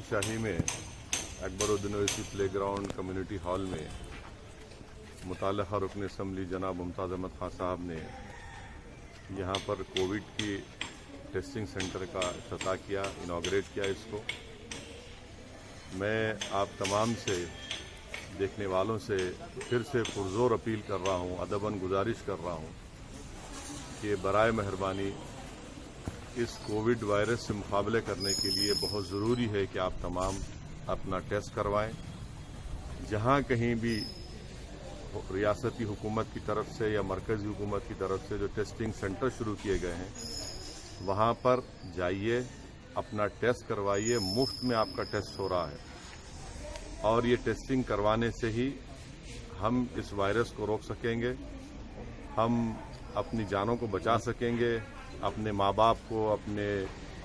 शाही में Akbaruddin Owaisi play ground community hall में मुतल्लिक़ा रुकन असम्बली जनाब मुमताज़ अहमद खान साहब ने यहाँ पर कोविड की टेस्टिंग सेंटर का इफ्तिताह किया, इनाग्रेट किया इसको। मैं आप तमाम से, देखने वालों से फिर से पुरज़ोर अपील कर रहा हूँ, अदबन गुजारिश कर रहा हूँ कि बराए मेहरबानी इस कोविड वायरस से मुकाबले करने के लिए बहुत ज़रूरी है कि आप तमाम अपना टेस्ट करवाएं। जहाँ कहीं भी रियासती हुकूमत की तरफ से या मरकज़ी हुकूमत की तरफ से जो टेस्टिंग सेंटर शुरू किए गए हैं, वहाँ पर जाइए, अपना टेस्ट करवाइए। मुफ्त में आपका टेस्ट हो रहा है और ये टेस्टिंग करवाने से ही हम इस वायरस को रोक सकेंगे, हम अपनी जानों को बचा सकेंगे, अपने माँ बाप को, अपने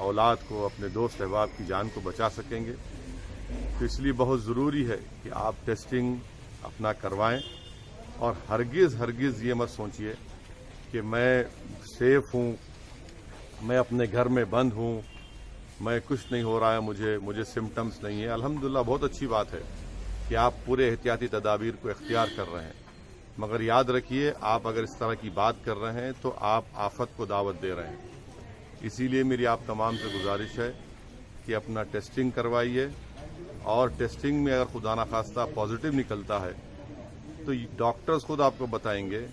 औलाद को, अपने दोस्त अहबाब की जान को बचा सकेंगे। तो इसलिए बहुत ज़रूरी है कि आप टेस्टिंग अपना करवाएं और हरगिज़ ये मत सोचिए कि मैं सेफ हूँ, मैं अपने घर में बंद हूँ, मैं कुछ नहीं हो रहा है, मुझे सिम्टम्स नहीं है। अल्हम्दुलिल्लाह बहुत अच्छी बात है कि आप पूरे एहतियाती तदाबीर को इख्तियार कर रहे हैं, मगर याद रखिए आप अगर इस तरह की बात कर रहे हैं तो आप आफत को दावत दे रहे हैं। इसीलिए मेरी आप तमाम से गुजारिश है कि अपना टेस्टिंग करवाइए और टेस्टिंग में अगर खुदा ना खास्ता पॉजिटिव निकलता है तो डॉक्टर्स खुद आपको बताएंगे,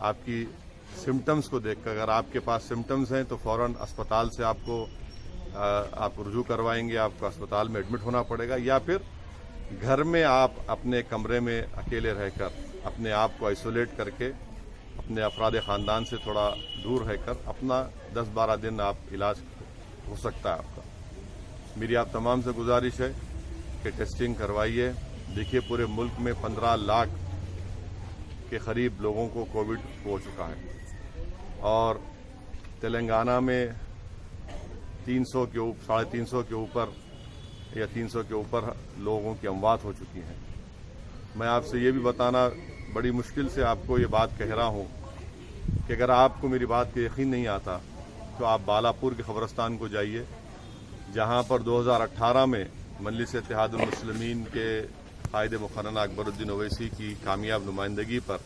आपकी सिम्टम्स को देखकर। अगर आपके पास सिम्टम्स हैं तो फौरन अस्पताल से आप रुजू करवाएंगे, आपको अस्पताल में एडमिट होना पड़ेगा, या फिर घर में आप अपने कमरे में अकेले रहकर अपने आप को आइसोलेट करके अपने अफराद ख़ानदान से थोड़ा दूर रहकर अपना 10-12 दिन आप इलाज हो सकता है आपका। मेरी आप तमाम से गुजारिश है कि टेस्टिंग करवाइए। देखिए पूरे मुल्क में 15 लाख के करीब लोगों को कोविड हो चुका है और तेलंगाना में 300 के ऊपर, 350 के ऊपर या 300 के ऊपर लोगों की अमवात हो चुकी हैं। मैं आपसे ये भी बताना बड़ी मुश्किल से आपको ये बात कह रहा हूँ कि अगर आपको मेरी बात का यकीन नहीं आता तो आप बालापुर के क़ब्रिस्तान को जाइए, जहाँ पर 2018 में मजलिस इत्तेहादुल मुस्लिमीन के कायद मुक़र्रर अकबरुद्दीन ओवैसी की कामयाब नुमाइंदगी पर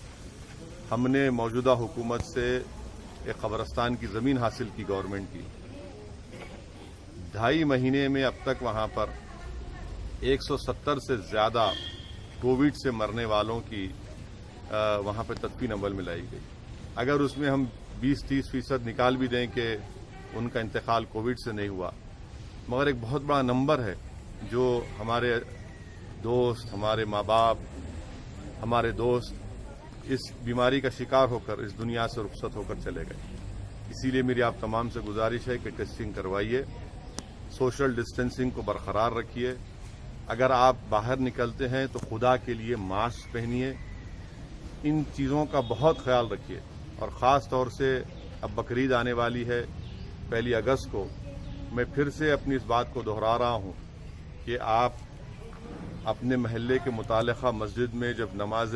हमने मौजूदा हुकूमत से एक क़ब्रिस्तान की ज़मीन हासिल की गवर्नमेंट की। 2.5 महीने में अब तक वहाँ पर 170 से ज़्यादा कोविड से मरने वालों की वहाँ पर तदफीन अमल में लाई गई। अगर उसमें हम 20-30% निकाल भी दें कि उनका इंतकाल कोविड से नहीं हुआ, मगर एक बहुत बड़ा नंबर है जो हमारे दोस्त, हमारे माँ बाप, हमारे दोस्त इस बीमारी का शिकार होकर इस दुनिया से रुखसत होकर चले गए। इसीलिए मेरी आप तमाम से गुजारिश है कि टेस्टिंग करवाइए, सोशल डिस्टेंसिंग को बरकरार रखिए। अगर आप बाहर निकलते हैं तो खुदा के लिए मास्क पहनिए। इन चीज़ों का बहुत ख्याल रखिए और ख़ास तौर से अब बकरीद आने वाली है 1 अगस्त को। मैं फिर से अपनी इस बात को दोहरा रहा हूँ कि आप अपने महल्ले के मुतालिका मस्जिद में जब नमाज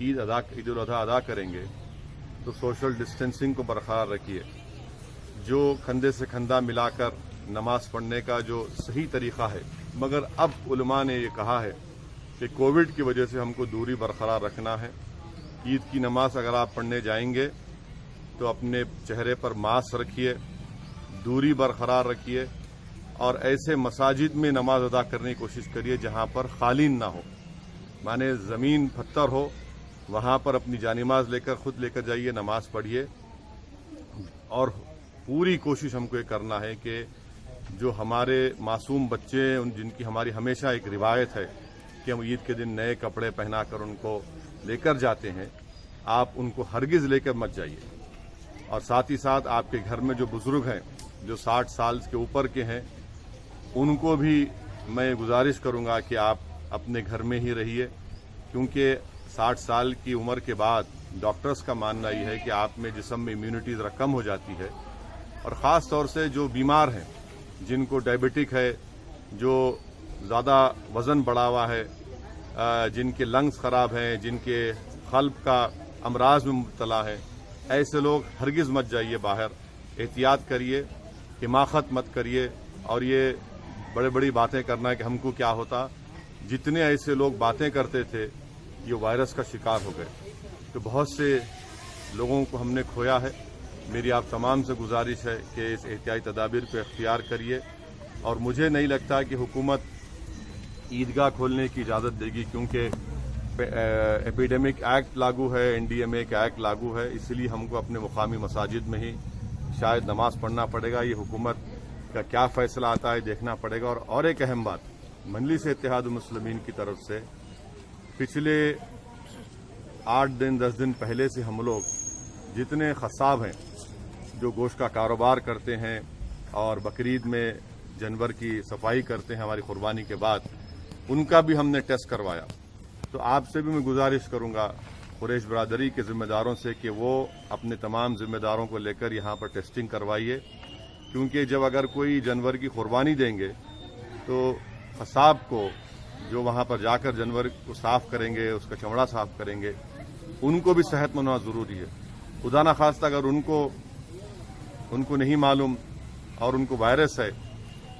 ईद उल अज़हा अदा करेंगे तो सोशल डिस्टेंसिंग को बरकरार रखिए। जो कंधे से कंधा मिलाकर नमाज पढ़ने का जो सही तरीक़ा है, मगर अब उलमा ने ये कहा है कि कोविड की वजह से हमको दूरी बरकरार रखना है। ईद की नमाज अगर आप पढ़ने जाएंगे तो अपने चेहरे पर मास्क रखिए, दूरी बरकरार रखिए और ऐसे मसाजिद में नमाज अदा करने की कोशिश करिए जहाँ पर खालीन ना हो, माने ज़मीन पत्थर हो, वहाँ पर अपनी जानिमाज लेकर खुद लेकर जाइए, नमाज पढ़िए। और पूरी कोशिश हमको ये करना है कि जो हमारे मासूम बच्चे हैं, जिनकी हमारी हमेशा एक रिवायत है कि हम ईद के दिन नए कपड़े पहनाकर उनको लेकर जाते हैं, आप उनको हरगिज़ लेकर मत जाइए। और साथ ही साथ आपके घर में जो बुजुर्ग हैं, जो 60 साल के ऊपर के हैं, उनको भी मैं गुजारिश करूंगा कि आप अपने घर में ही रहिए, क्योंकि 60 साल की उम्र के बाद डॉक्टर्स का मानना ये है कि आप में जिस्म में इम्यूनिटी ज़रा कम हो जाती है। और ख़ास तौर से जो बीमार हैं, जिनको डायबिटिक है, जो ज़्यादा वज़न बढ़ा हुआ है, जिनके लंग्स ख़राब हैं, जिनके क़ल्ब का अमराज में मुब्तला है, ऐसे लोग हरगिज़ मत जाइए बाहर। एहतियात करिए, हिमाकत मत करिए, और ये बड़े बड़ी बातें करना है कि हमको क्या होता। जितने ऐसे लोग बातें करते थे ये वायरस का शिकार हो गए, तो बहुत से लोगों को हमने खोया है। मेरी आप तमाम से गुजारिश है कि इस एहतियाती तदाबीर को इख्तियार करिए, और मुझे नहीं लगता कि हुकूमत ईदगाह खोलने की इजाज़त देगी, क्योंकि एपिडेमिक एक्ट लागू है, एनडीएमए का एक्ट लागू है, इसलिए हमको अपने मुकामी मसाजिद में ही शायद नमाज पढ़ना पड़ेगा। ये हुकूमत का क्या फ़ैसला आता है देखना पड़ेगा। और एक अहम बात, मजलिस इत्तेहाद मुस्लिमीन की तरफ से पिछले 8 दिन 10 दिन पहले से हम लोग जितने खसाब हैं जो गोश्त का कारोबार करते हैं और बकरीद में जानवर की सफाई करते हैं हमारी कुर्बानी के बाद, उनका भी हमने टेस्ट करवाया। तो आपसे भी मैं गुजारिश करूंगा कुरैश बरादरी के ज़िम्मेदारों से कि वो अपने तमाम ज़िम्मेदारों को लेकर यहाँ पर टेस्टिंग करवाइए, क्योंकि जब अगर कोई जानवर की कुर्बानी देंगे तो खसाब को जो वहाँ पर जाकर जानवर को साफ़ करेंगे, उसका चमड़ा साफ़ करेंगे, उनको भी सेहतमंद होना ज़रूरी है। खुदा न खास्ता अगर उनको नहीं मालूम और उनको वायरस है,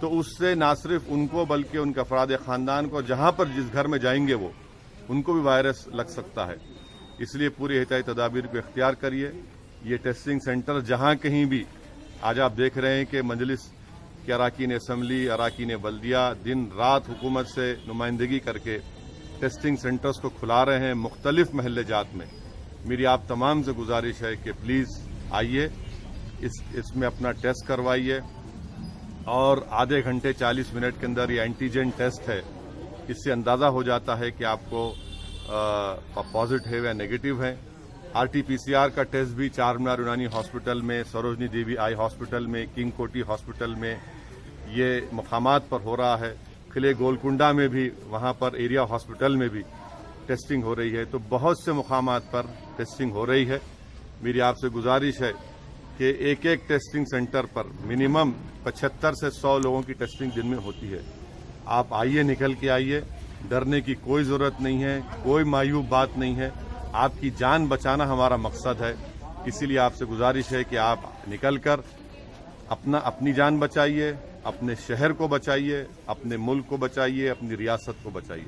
तो उससे ना सिर्फ उनको बल्कि उनके अफराद ख़ानदान को, जहाँ पर जिस घर में जाएंगे वो, उनको भी वायरस लग सकता है। इसलिए पूरी एहतियाती तदाबीर को इख्तियार करिए। ये टेस्टिंग सेंटर जहाँ कहीं भी, आज आप देख रहे हैं कि मजलिस के अराकीन असम्बली, अराकीन बल्दिया दिन रात हुकूमत से नुमाइंदगी करके टेस्टिंग सेंटर्स को खुला रहे हैं मुख्तलिफ महल्ले जात में। मेरी आप तमाम से गुजारिश है कि प्लीज़ आइए, इसमें अपना टेस्ट करवाइए, और आधे घंटे 40 मिनट के अंदर ये एंटीजन टेस्ट है, इससे अंदाज़ा हो जाता है कि आपको पॉजिटिव या नेगेटिव है। आरटीपीसीआर का टेस्ट भी चारमीनार यूनानी हॉस्पिटल में, सरोजनी देवी आई हॉस्पिटल में, किंग कोटी हॉस्पिटल में, ये मकामात पर हो रहा है। किले गोलकुंडा में भी, वहाँ पर एरिया हॉस्पिटल में भी टेस्टिंग हो रही है। तो बहुत से मकामात पर टेस्टिंग हो रही है। मेरी आपसे गुजारिश है कि एक एक टेस्टिंग सेंटर पर मिनिमम 75 से 100 लोगों की टेस्टिंग दिन में होती है। आप आइए, निकल के आइए, डरने की कोई ज़रूरत नहीं है, कोई मायूब बात नहीं है। आपकी जान बचाना हमारा मकसद है, इसीलिए आपसे गुजारिश है कि आप निकल कर अपनी जान बचाइए, अपने शहर को बचाइए, अपने मुल्क को बचाइए, अपनी रियासत को बचाइए।